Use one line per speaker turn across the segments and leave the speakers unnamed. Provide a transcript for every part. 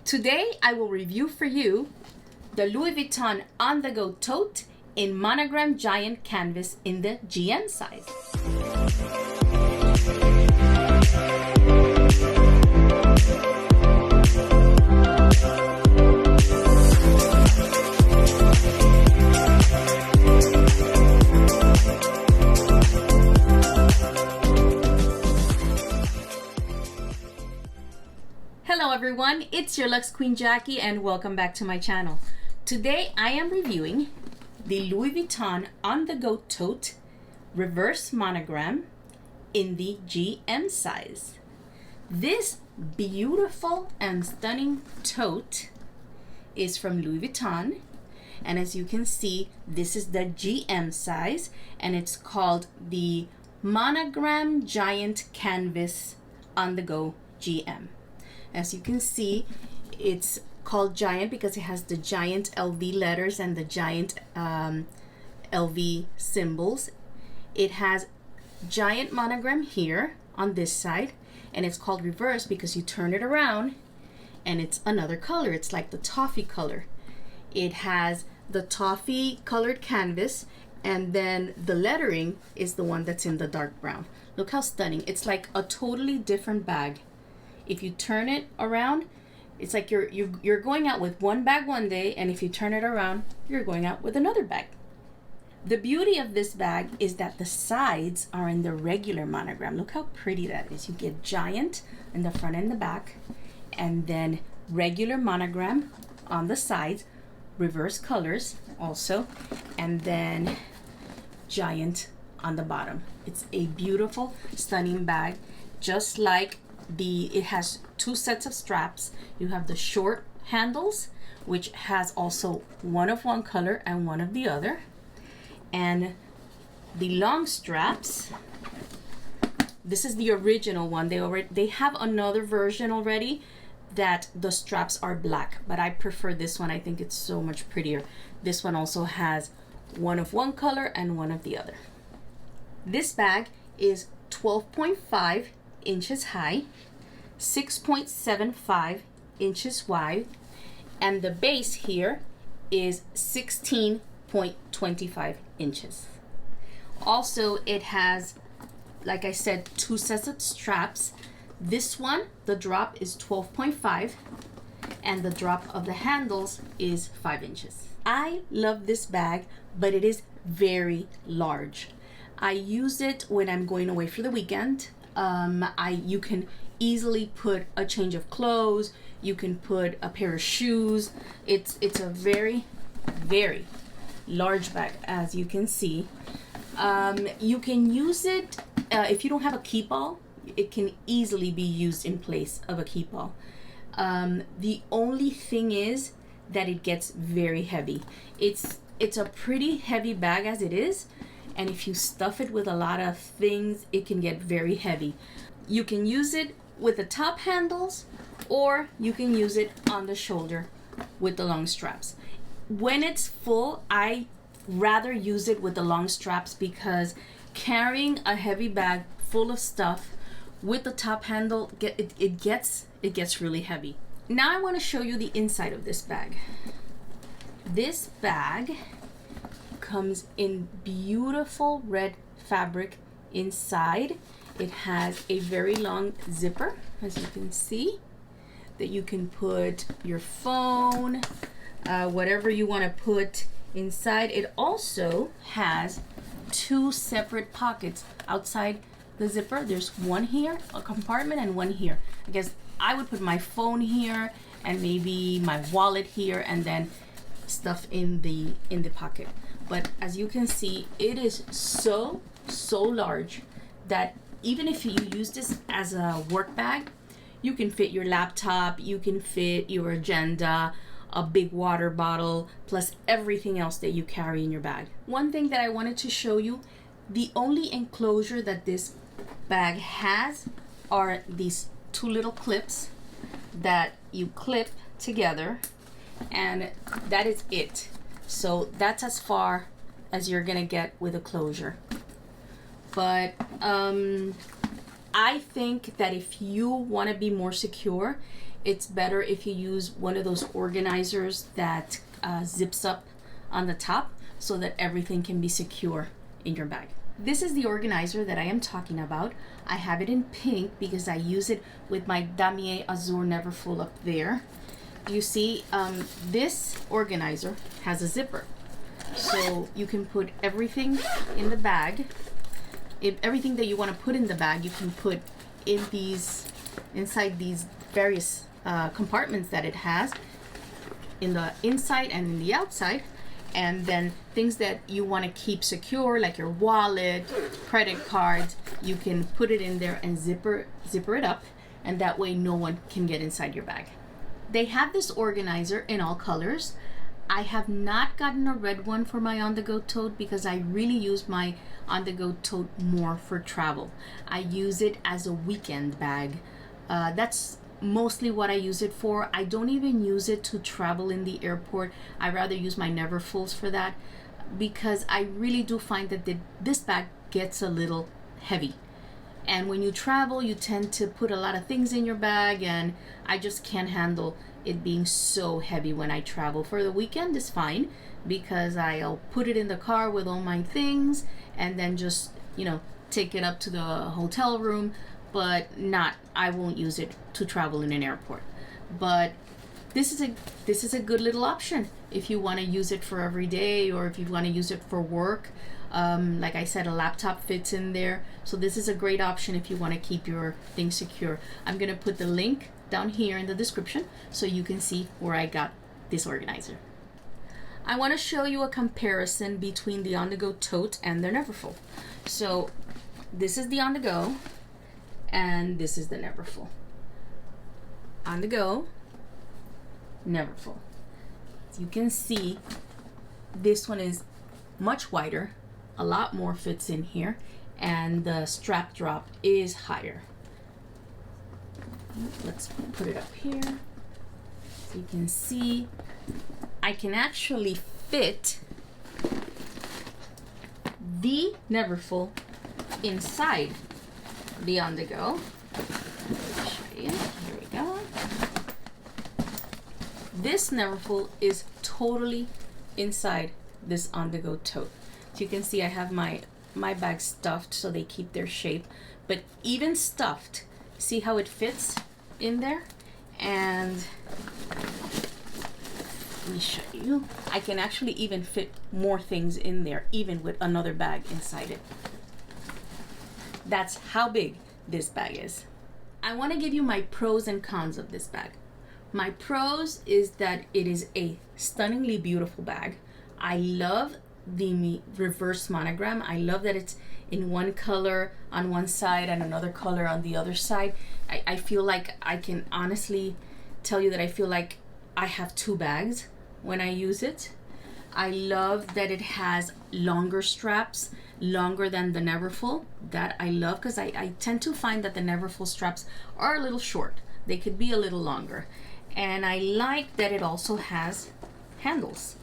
Today I will review for you the Louis Vuitton on-the-go tote in monogram giant canvas in the GM size. Hello everyone, it's your Luxe Queen Jackie and welcome back to my channel. Today I am reviewing the Louis Vuitton on-the-go tote reverse monogram in the GM size. This beautiful and stunning tote is from Louis Vuitton, and as you can see, this is the GM size and it's called the monogram giant canvas on-the-go GM. As you can see, it's called giant because it has the giant LV letters and the giant LV symbols. It has giant monogram here on this side, and it's called reverse because you turn it around and it's another color. It's like the toffee color. It has the toffee colored canvas, and then the lettering is the one that's in the dark brown. Look how stunning. It's like a totally different bag. If you turn it around, it's like you're going out with one bag one day, and if you turn it around, you're going out with another bag. The beauty of this bag is that the sides are in the regular monogram. Look how pretty that is. You get giant in the front and the back, and then regular monogram on the sides, reverse colors also, and then giant on the bottom. It's a beautiful, stunning bag, just like it has two sets of straps. You have the short handles, which has also one of one color and one of the other, and the long straps. This is the original one. They have another version already that the straps are black, but I prefer this one. I think it's so much prettier. This one also has one of one color and one of the other. This bag is 12.5 inches high, 6.75 inches wide, and the base here is 16.25 inches. Also, it has, like I said, two sets of straps. This one, the drop is 12.5, and the drop of the handles is 5 inches. I love this bag, but it is very large. I use it when I'm going away for the weekend. You can easily put a change of clothes. You can put a pair of shoes. It's a very, very large bag, as you can see. You can use it if you don't have a keep all. It can easily be used in place of a keep all. The only thing is that it gets very heavy. It's a pretty heavy bag as it is, and if you stuff it with a lot of things, it can get very heavy. You can use it with the top handles, or you can use it on the shoulder with the long straps. When it's full, I rather use it with the long straps because carrying a heavy bag full of stuff with the top handle, it gets really heavy. Now I want to show you the inside of this bag. This bag comes in beautiful red fabric inside. It has a very long zipper, as you can see, that you can put your phone, whatever you want to put inside. It also has two separate pockets outside the zipper. There's one here, a compartment, and one here. I guess I would put my phone here and maybe my wallet here, and then stuff in the pocket. But as you can see, it is so large that even if you use this as a work bag, you can fit your laptop, you can fit your agenda, a big water bottle, plus everything else that you carry in your bag. One thing that I wanted to show you, the only enclosure that this bag has are these two little clips that you clip together, and that is it. So that's as far as you're gonna get with a closure. But I think that if you want to be more secure, it's better if you use one of those organizers that zips up on the top so that everything can be secure in your bag. This is the organizer that I am talking about. I have it in pink because I use it with my Damier Azur Neverfull up there. You see, this organizer has a zipper. So you can put everything in the bag. Everything that you want to put in the bag, you can put in inside these various compartments that it has, in the inside and in the outside. And then things that you want to keep secure, like your wallet, credit cards, you can put it in there and zipper it up, and that way no one can get inside your bag. They have this organizer in all colors. I have not gotten a red one for my on-the-go tote because I really use my on-the-go tote more for travel. I use it as a weekend bag. That's mostly what I use it for. I don't even use it to travel in the airport. I rather use my Neverfulls for that because I really do find that this bag gets a little heavy. And when you travel, you tend to put a lot of things in your bag, and I just can't handle it being so heavy when I travel. For the weekend is fine because I'll put it in the car with all my things and then just, take it up to the hotel room, but I won't use it to travel in an airport. But this is a good little option if you want to use it for every day, or if you want to use it for work. Like I said, a laptop fits in there. So this is a great option if you want to keep your things secure. I'm going to put the link down here in the description so you can see where I got this organizer. I want to show you a comparison between the on-the-go tote and the Neverfull. So this is the on-the-go and this is the Neverfull. On-the-go, Neverfull. As you can see, this one is much wider, a lot more fits in here, and the strap drop is higher. Let's put it up here so you can see I can actually fit the Neverfull inside the on-the-go. Show you. Here we go. This Neverfull is totally inside this on-the-go tote. So you can see I have my bags stuffed so they keep their shape, but even stuffed, see how it fits in there? And let me show you. I can actually even fit more things in there, even with another bag inside it. That's how big this bag is. I want to give you my pros and cons of this bag. My pros is that it is a stunningly beautiful bag. I love the reverse monogram. I love that it's in one color on one side and another color on the other side. I feel like I can honestly tell you that I feel like I have two bags when I use it. I love that it has longer straps, longer than the Neverfull. That I love because I tend to find that the Neverfull straps are a little short. They could be a little longer. And I like that it also has handles.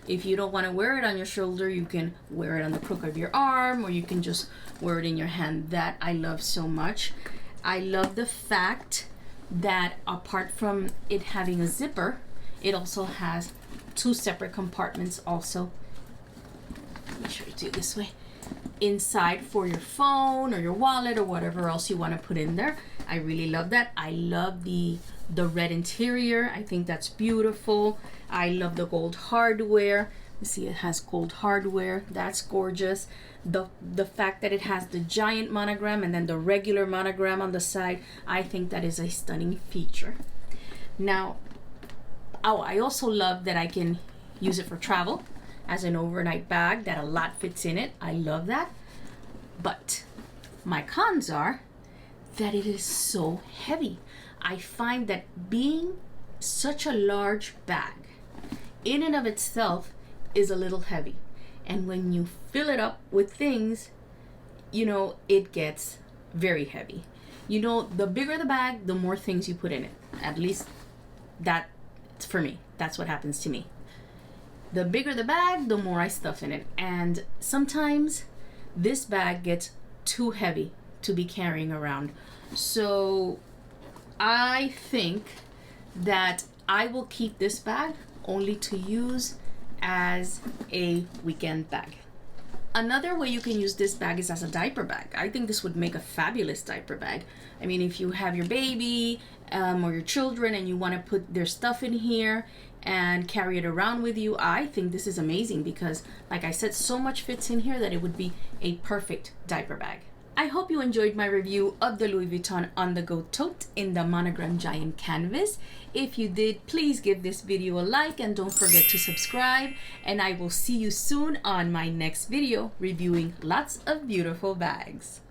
If you don't want to wear it on your shoulder, you can wear it on the crook of your arm, or you can just wear it in your hand. That I love so much. I love the fact that apart from it having a zipper, it also has two separate compartments also. Let me show it to you this way. Inside for your phone or your wallet or whatever else you want to put in there. I really love that. I love the red interior. I think that's beautiful. I love the gold hardware. You see it has gold hardware. That's gorgeous. The fact that it has the giant monogram and then the regular monogram on the side, I think that is a stunning feature. Now, I also love that I can use it for travel as an overnight bag, that a lot fits in it. I love that. But my cons are that it is so heavy. I find that being such a large bag in and of itself is a little heavy. And when you fill it up with things, it gets very heavy. The bigger the bag, the more things you put in it. At least that's for me. That's what happens to me. The bigger the bag, the more I stuff in it. And sometimes this bag gets too heavy to be carrying around. So I think that I will keep this bag only to use as a weekend bag. Another way you can use this bag is as a diaper bag. I think this would make a fabulous diaper bag. I mean, if you have your baby or your children and you want to put their stuff in here and carry it around with you, I think this is amazing because, like I said, so much fits in here that it would be a perfect diaper bag. I hope you enjoyed my review of the Louis Vuitton on-the-go tote in the monogram giant canvas. If you did, please give this video a like and don't forget to subscribe. And I will see you soon on my next video reviewing lots of beautiful bags.